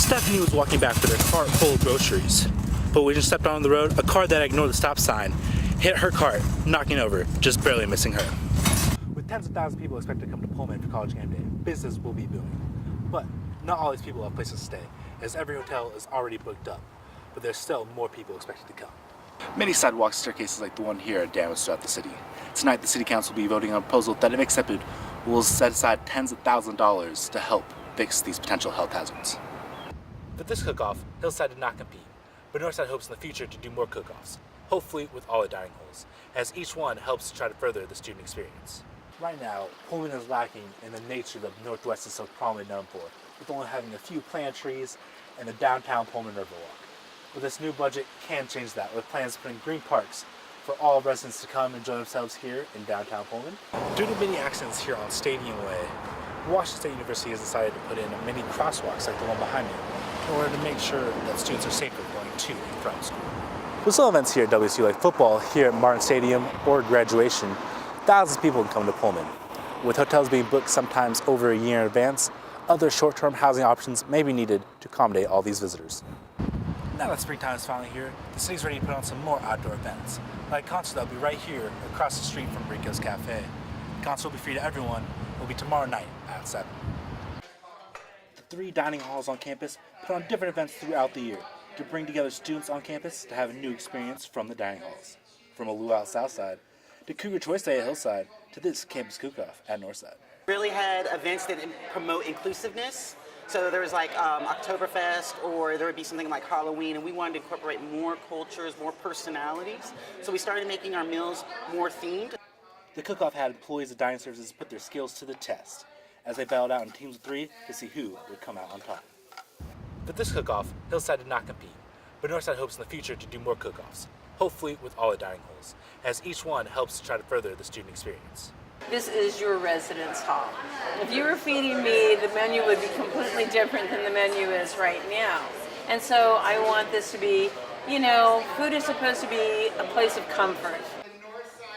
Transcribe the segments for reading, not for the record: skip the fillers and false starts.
Stephanie was walking back with her cart full of groceries. But when she stepped on the road, a car that ignored the stop sign hit her cart, knocking over, just barely missing her. With tens of thousands of people expected to come to Pullman for college game day, business will be booming. But not all these people have places to stay, as every hotel is already booked up. But there's still more people expected to come. Many sidewalk staircases like the one here are damaged throughout the city. Tonight, the City Council will be voting on a proposal that, if accepted, will set aside tens of thousands of dollars to help fix these potential health hazards. For this cook-off, Hillside did not compete, but Northside hopes in the future to do more cook-offs, hopefully with all the dining halls, as each one helps to try to further the student experience. Right now, Pullman is lacking in the nature that Northwest is so prominently known for, with only having a few plant trees and the downtown Pullman Riverwalk. But this new budget can change that, with plans to put in green parks for all residents to come enjoy themselves here in downtown Pullman. Due to many accidents here on Stadium Way, Washington State University has decided to put in many crosswalks like the one behind me in order to make sure that students are safer going to and from school. With some events here at WSU like football here at Martin Stadium or graduation, thousands of people can come to Pullman. With hotels being booked sometimes over a year in advance, other short-term housing options may be needed to accommodate all these visitors. Now that springtime is finally here, the city's ready to put on some more outdoor events, like a concert that will be right here across the street from Rico's Cafe. The concert will be free to everyone. It will be tomorrow night at 7. The 3 dining halls on campus put on different events throughout the year to bring together students on campus to have a new experience from the dining halls. From a luau Southside to Cougar Choice Day at Hillside to this campus cook-off at Northside. Really had events that promote inclusiveness. So there was like Oktoberfest, or there would be something like Halloween, and we wanted to incorporate more cultures, more personalities. So we started making our meals more themed. The cook-off had employees of dining services put their skills to the test as they battled out in teams of 3 to see who would come out on top. For this cook-off, Hillside did not compete, but Northside hopes in the future to do more cook-offs, hopefully with all the dining halls, as each one helps to try to further the student experience. This is your residence hall. If you were feeding me, the menu would be completely different than the menu is right now. And so I want this to be, food is supposed to be a place of comfort.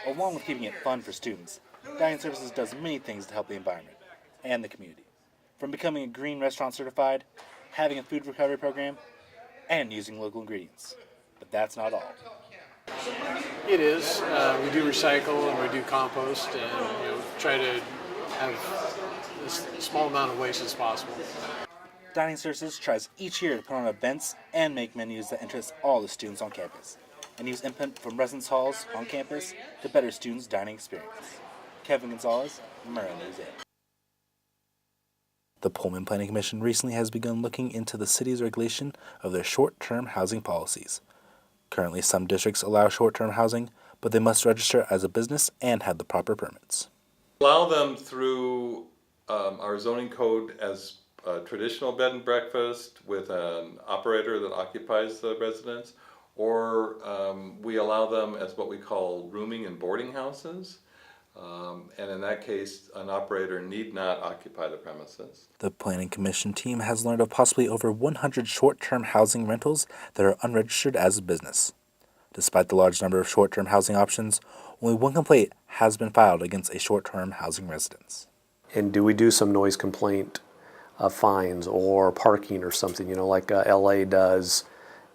Along with keeping it fun for students, Dining Services does many things to help the environment and the community. From becoming a green restaurant certified, having a food recovery program, and using local ingredients. But that's not all. It is. We do recycle and we do compost, and try to have as small amount of waste as possible. Dining Services tries each year to put on events and make menus that interest all the students on campus, and use input from residence halls on campus to better students' dining experience. Kevin Gonzalez, Murray News 8. The Pullman Planning Commission recently has begun looking into the city's regulation of their short-term housing policies. Currently, some districts allow short-term housing, but they must register as a business and have the proper permits. Allow them through our zoning code as a traditional bed and breakfast with an operator that occupies the residence, or we allow them as what we call rooming and boarding houses. And in that case, an operator need not occupy the premises. The Planning Commission team has learned of possibly over 100 short-term housing rentals that are unregistered as a business. Despite the large number of short-term housing options, only one complaint has been filed against a short-term housing residence. And do we do some noise complaint fines or parking or something, like LA does?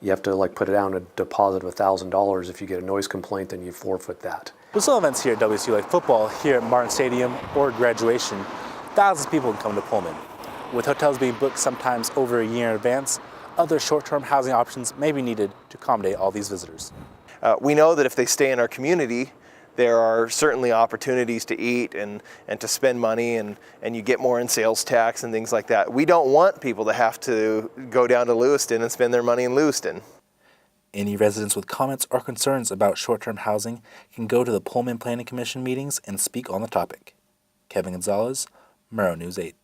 You have to put it down a deposit of $1,000. If you get a noise complaint, then you forfeit that. With some events here at WSU like football here at Martin Stadium or graduation, thousands of people can come to Pullman. With hotels being booked sometimes over a year in advance, other short-term housing options may be needed to accommodate all these visitors. We know that if they stay in our community, there are certainly opportunities to eat and to spend money, and you get more in sales tax and things like that. We don't want people to have to go down to Lewiston and spend their money in Lewiston. Any residents with comments or concerns about short-term housing can go to the Pullman Planning Commission meetings and speak on the topic. Kevin Gonzalez, Murrow News 8.